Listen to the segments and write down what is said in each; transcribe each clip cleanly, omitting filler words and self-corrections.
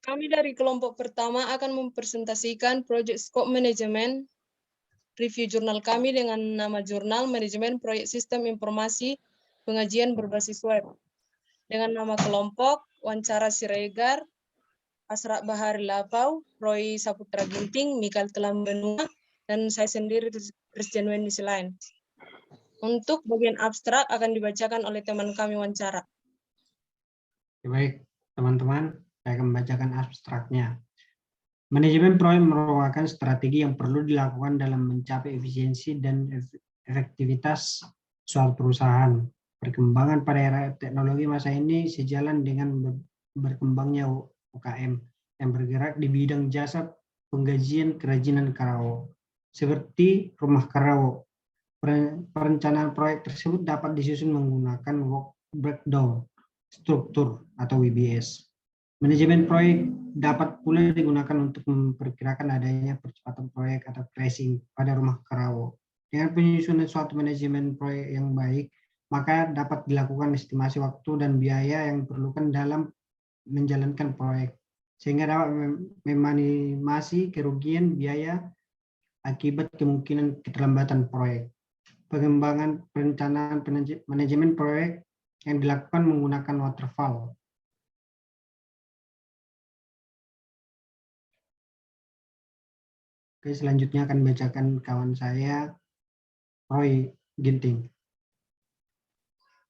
Kami dari kelompok pertama akan mempresentasikan Project Scope Management, review jurnal kami dengan nama Jurnal Manajemen Proyek Sistem Informasi Pengajian Berbasis Web. Dengan nama kelompok, Wawancara Siregar, Asra Bahari Lapau, Roy Saputra Ginting, Mikael Telam Benua, dan saya sendiri, Christian Wendy Silain. Untuk bagian abstrak akan dibacakan oleh teman kami wawancara. Baik, teman-teman, saya akan membacakan abstraknya. Manajemen proyek merupakan strategi yang perlu dilakukan dalam mencapai efisiensi dan efektivitas suatu perusahaan. Perkembangan pada era teknologi masa ini sejalan dengan berkembangnya UKM yang bergerak di bidang jasa penggajian kerajinan Karawo, seperti Rumah Karawo. Perencanaan proyek tersebut dapat disusun menggunakan work breakdown struktur atau WBS. Manajemen proyek dapat pula digunakan untuk memperkirakan adanya percepatan proyek atau crashing pada Rumah Karawo. Dengan penyusunan suatu manajemen proyek yang baik, maka dapat dilakukan estimasi waktu dan biaya yang diperlukan dalam menjalankan proyek, sehingga dapat meminimasi kerugian biaya akibat kemungkinan keterlambatan proyek. Pengembangan perencanaan manajemen proyek yang dilakukan menggunakan waterfall. Oke, selanjutnya akan bacakan kawan saya, Roy Ginting.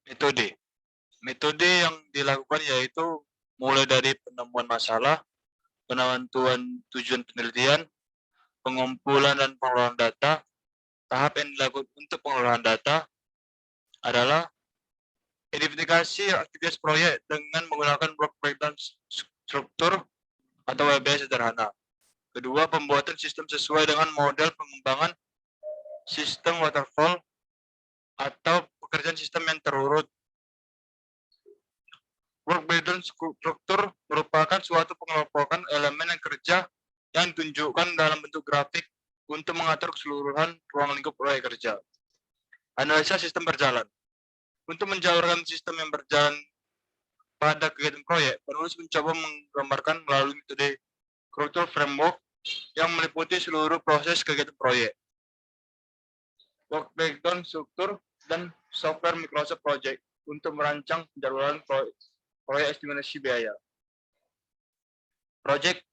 Metode yang dilakukan yaitu mulai dari penemuan masalah, penentuan tujuan penelitian, pengumpulan dan pengelolaan data. Tahap yang dilakukan untuk pengelolaan data adalah identifikasi aktivitas proyek dengan menggunakan work breakdown struktur atau WBS sederhana. Kedua, pembuatan sistem sesuai dengan model pengembangan sistem waterfall atau pekerjaan sistem yang terurut. Work breakdown struktur merupakan suatu pengelompokan elemen yang kerja yang ditunjukkan dalam bentuk grafik untuk mengatur keseluruhan ruang lingkup proyek kerja. Analisa sistem berjalan. Untuk menjabarkan sistem yang berjalan pada kegiatan proyek, penulis mencoba menggambarkan melalui metode Cultural Framework yang meliputi seluruh proses kegiatan proyek. Work breakdown struktur dan software Microsoft Project untuk merancang penjadwalan proyek estimasi biaya. Project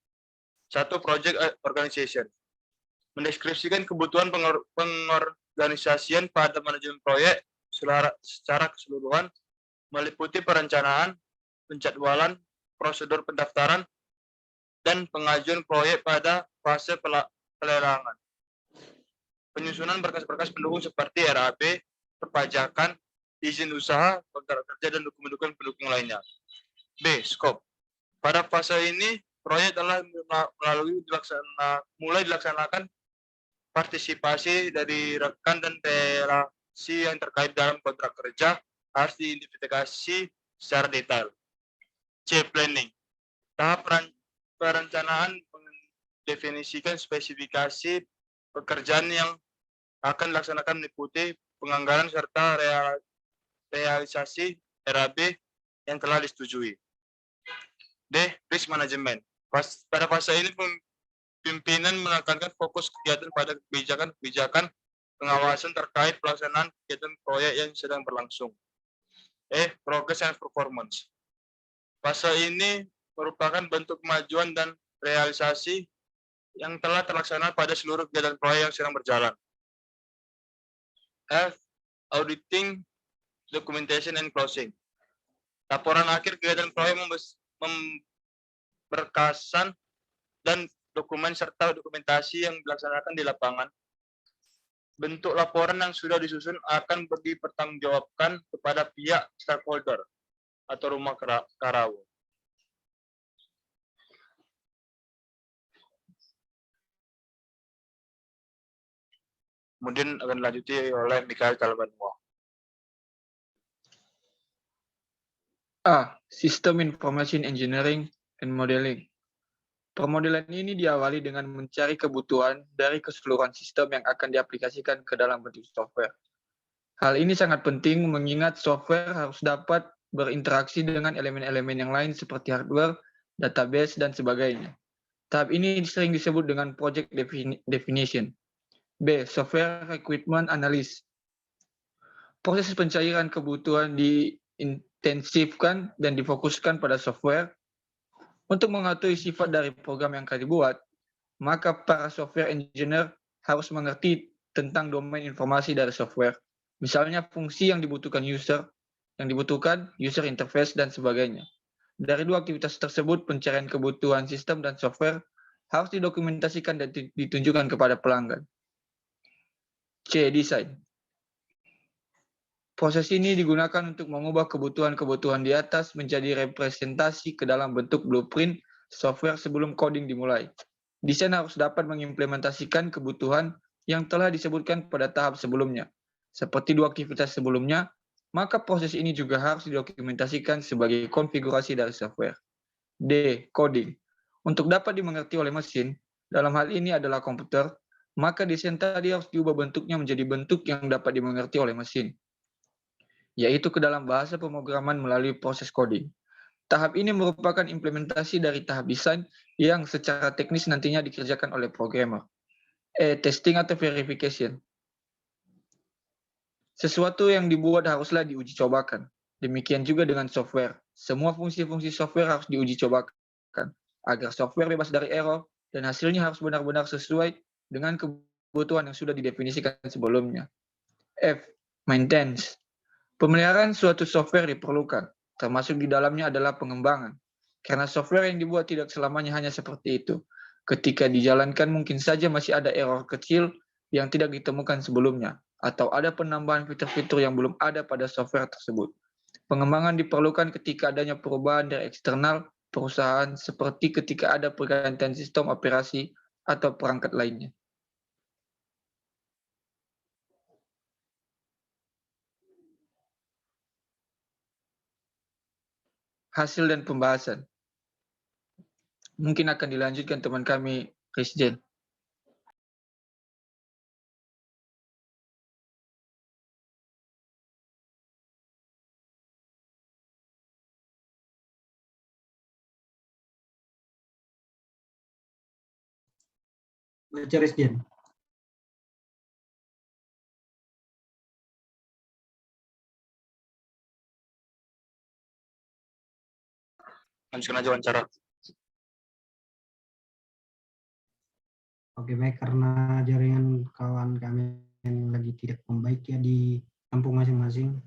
organization. Mendeskripsikan kebutuhan pengorganisasian pada manajemen proyek secara keseluruhan, meliputi perencanaan, penjadwalan, prosedur pendaftaran, dan pengajuan proyek pada fase pelelangan. Penyusunan berkas-berkas pendukung seperti RAP, perpajakan, izin usaha, kontrak kerja, dan dokumen-dokumen pendukung lainnya. B. Scope. Pada fase ini, proyek telah mulai dilaksanakan partisipasi dari rekan dan relasi yang terkait dalam kontrak kerja harus diidentifikasi secara detail. C. Planning. Tahap perencanaan mendefinisikan spesifikasi pekerjaan yang akan dilaksanakan meliputi penganggaran serta realisasi RAB yang telah disetujui. D. Risk Management. Pada fase ini pimpinan menekankan fokus kegiatan pada kebijakan pengawasan terkait pelaksanaan kegiatan proyek yang sedang berlangsung. E. Progress and Performance. Fase ini merupakan bentuk kemajuan dan realisasi yang telah terlaksana pada seluruh kegiatan proyek yang sedang berjalan. F. Auditing, Documentation, and Closing. Laporan akhir kegiatan proyek berkasan dan dokumen serta dokumentasi yang dilaksanakan di lapangan. Bentuk laporan yang sudah disusun akan dipertanggungjawabkan kepada pihak stakeholder atau Rumah Karawo. Kemudian akan dilanjuti oleh Mikael Telam Benua. A. System Information Engineering and Modeling. Pemodelan ini diawali dengan mencari kebutuhan dari keseluruhan sistem yang akan diaplikasikan ke dalam bentuk software. Hal ini sangat penting mengingat software harus dapat berinteraksi dengan elemen-elemen yang lain seperti hardware database, dan sebagainya. Tahap ini sering disebut dengan project definition. B. Software requirement analysis. Proses pencairan kebutuhan diintensifkan dan difokuskan pada software. Untuk mengetahui sifat dari program yang akan dibuat, maka para software engineer harus mengerti tentang domain informasi dari software. Misalnya fungsi yang dibutuhkan user interface, dan sebagainya. Dari dua aktivitas tersebut, pencarian kebutuhan sistem dan software harus didokumentasikan dan ditunjukkan kepada pelanggan. C. Design. Proses ini digunakan untuk mengubah kebutuhan-kebutuhan di atas menjadi representasi ke dalam bentuk blueprint software sebelum coding dimulai. Desain harus dapat mengimplementasikan kebutuhan yang telah disebutkan pada tahap sebelumnya. Seperti dua aktivitas sebelumnya, maka proses ini juga harus didokumentasikan sebagai konfigurasi dari software. D. Coding. Untuk dapat dimengerti oleh mesin, dalam hal ini adalah komputer, maka desain tadi harus diubah bentuknya menjadi bentuk yang dapat dimengerti oleh mesin, yaitu ke dalam bahasa pemrograman melalui proses coding. Tahap ini merupakan implementasi dari tahap desain yang secara teknis nantinya dikerjakan oleh programmer. Testing atau verification. Sesuatu yang dibuat haruslah diuji cobakan. Demikian juga dengan software. Semua fungsi-fungsi software harus diuji cobakan agar software bebas dari error dan hasilnya harus benar-benar sesuai dengan kebutuhan yang sudah didefinisikan sebelumnya. F. Maintenance. Pemeliharaan suatu software diperlukan, termasuk di dalamnya adalah pengembangan. Karena software yang dibuat tidak selamanya hanya seperti itu. Ketika dijalankan mungkin saja masih ada error kecil yang tidak ditemukan sebelumnya, atau ada penambahan fitur-fitur yang belum ada pada software tersebut. Pengembangan diperlukan ketika adanya perubahan dari eksternal perusahaan, seperti ketika ada pergantian sistem operasi atau perangkat lainnya. Hasil dan pembahasan. Mungkin akan dilanjutkan teman kami, Risjen. Baca Resjen. Lanjutkan aja wawancara. Oke, baik, karena jaringan kawan kami yang lagi tidak membaik ya di kampung masing-masing.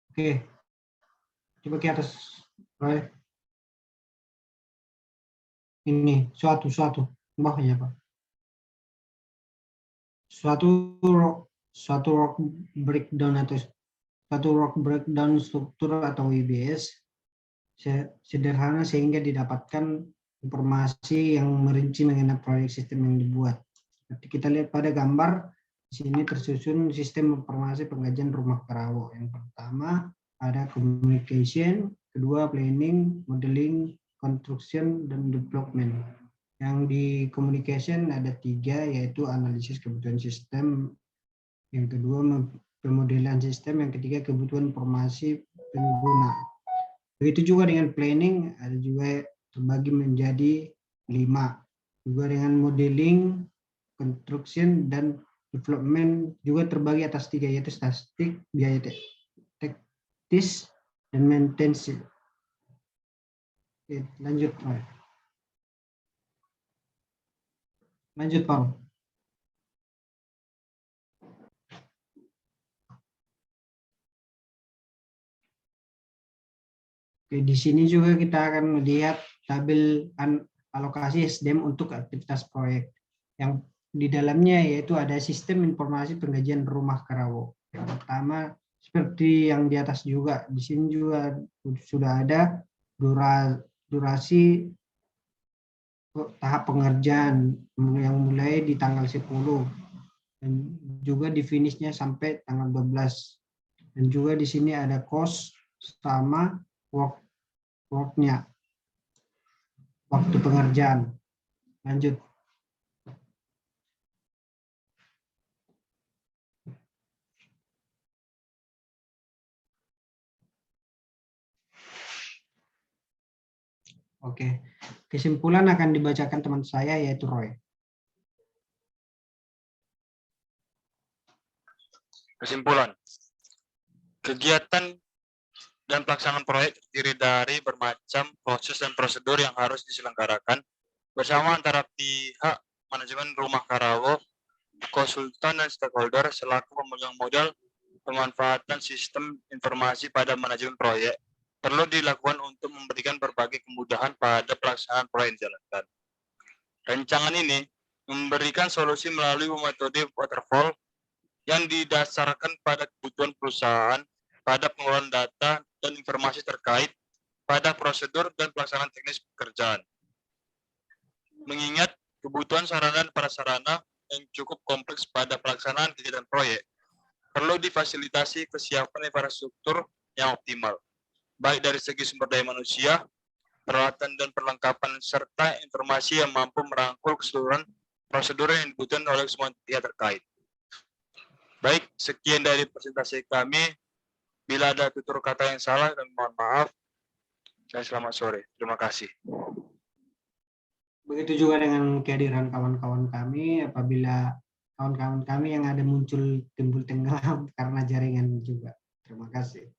Oke, coba ke atas, Roy. Ini suatu bawahnya Pak. Suatu rock breakdown atau struktur atau WBS sederhana sehingga didapatkan informasi yang merinci mengenai proyek sistem yang dibuat. Seperti kita lihat pada gambar, di sini tersusun sistem informasi pengkajian rumah Karawo. Yang pertama ada communication, kedua planning, modeling, construction, dan development. Yang di communication ada 3, yaitu analisis kebutuhan sistem, yang kedua pemodelan sistem, yang ketiga kebutuhan informasi pengguna. Begitu juga dengan planning, ada juga terbagi menjadi 5. Juga dengan modeling, construction, dan development juga terbagi atas 3, yaitu statistik, biaya teknis, dan maintenance. Oke, lanjut Pak. Lanjut Pak. Oke, di sini juga kita akan melihat tabel alokasi SDM untuk aktivitas proyek. Yang di dalamnya yaitu ada sistem informasi pengkajian rumah Karawo. Yang pertama seperti yang di atas juga, di sini juga sudah ada durasi tahap pengerjaan yang mulai di tanggal 10 dan juga di finishnya sampai tanggal 12. Dan juga di sini ada cost sama worknya, waktu pengerjaan. Lanjut. Oke, kesimpulan akan dibacakan teman saya yaitu Roy. Kesimpulan, kegiatan dan pelaksanaan proyek terdiri dari bermacam proses dan prosedur yang harus diselenggarakan bersama antara pihak manajemen Rumah Karawo, konsultan dan stakeholder selaku pemegang modal. Pemanfaatan sistem informasi pada manajemen proyek perlu dilakukan untuk memberikan berbagai kemudahan pada pelaksanaan proyek yang dijalankan. Rancangan ini memberikan solusi melalui metode waterfall yang didasarkan pada kebutuhan perusahaan, pada pengelolaan data dan informasi terkait pada prosedur dan pelaksanaan teknis pekerjaan. Mengingat kebutuhan sarana dan prasarana yang cukup kompleks pada pelaksanaan kegiatan proyek, perlu difasilitasi kesiapan infrastruktur yang optimal, baik dari segi sumber daya manusia, peralatan dan perlengkapan, serta informasi yang mampu merangkul keseluruhan prosedur yang dibutuhkan oleh semua pihak terkait. Baik, sekian dari presentasi kami. Bila ada tutur kata yang salah, dan mohon maaf. Saya selamat sore. Terima kasih. Begitu juga dengan kehadiran kawan-kawan kami, apabila kawan-kawan kami yang ada timbul tenggelam karena jaringan juga. Terima kasih.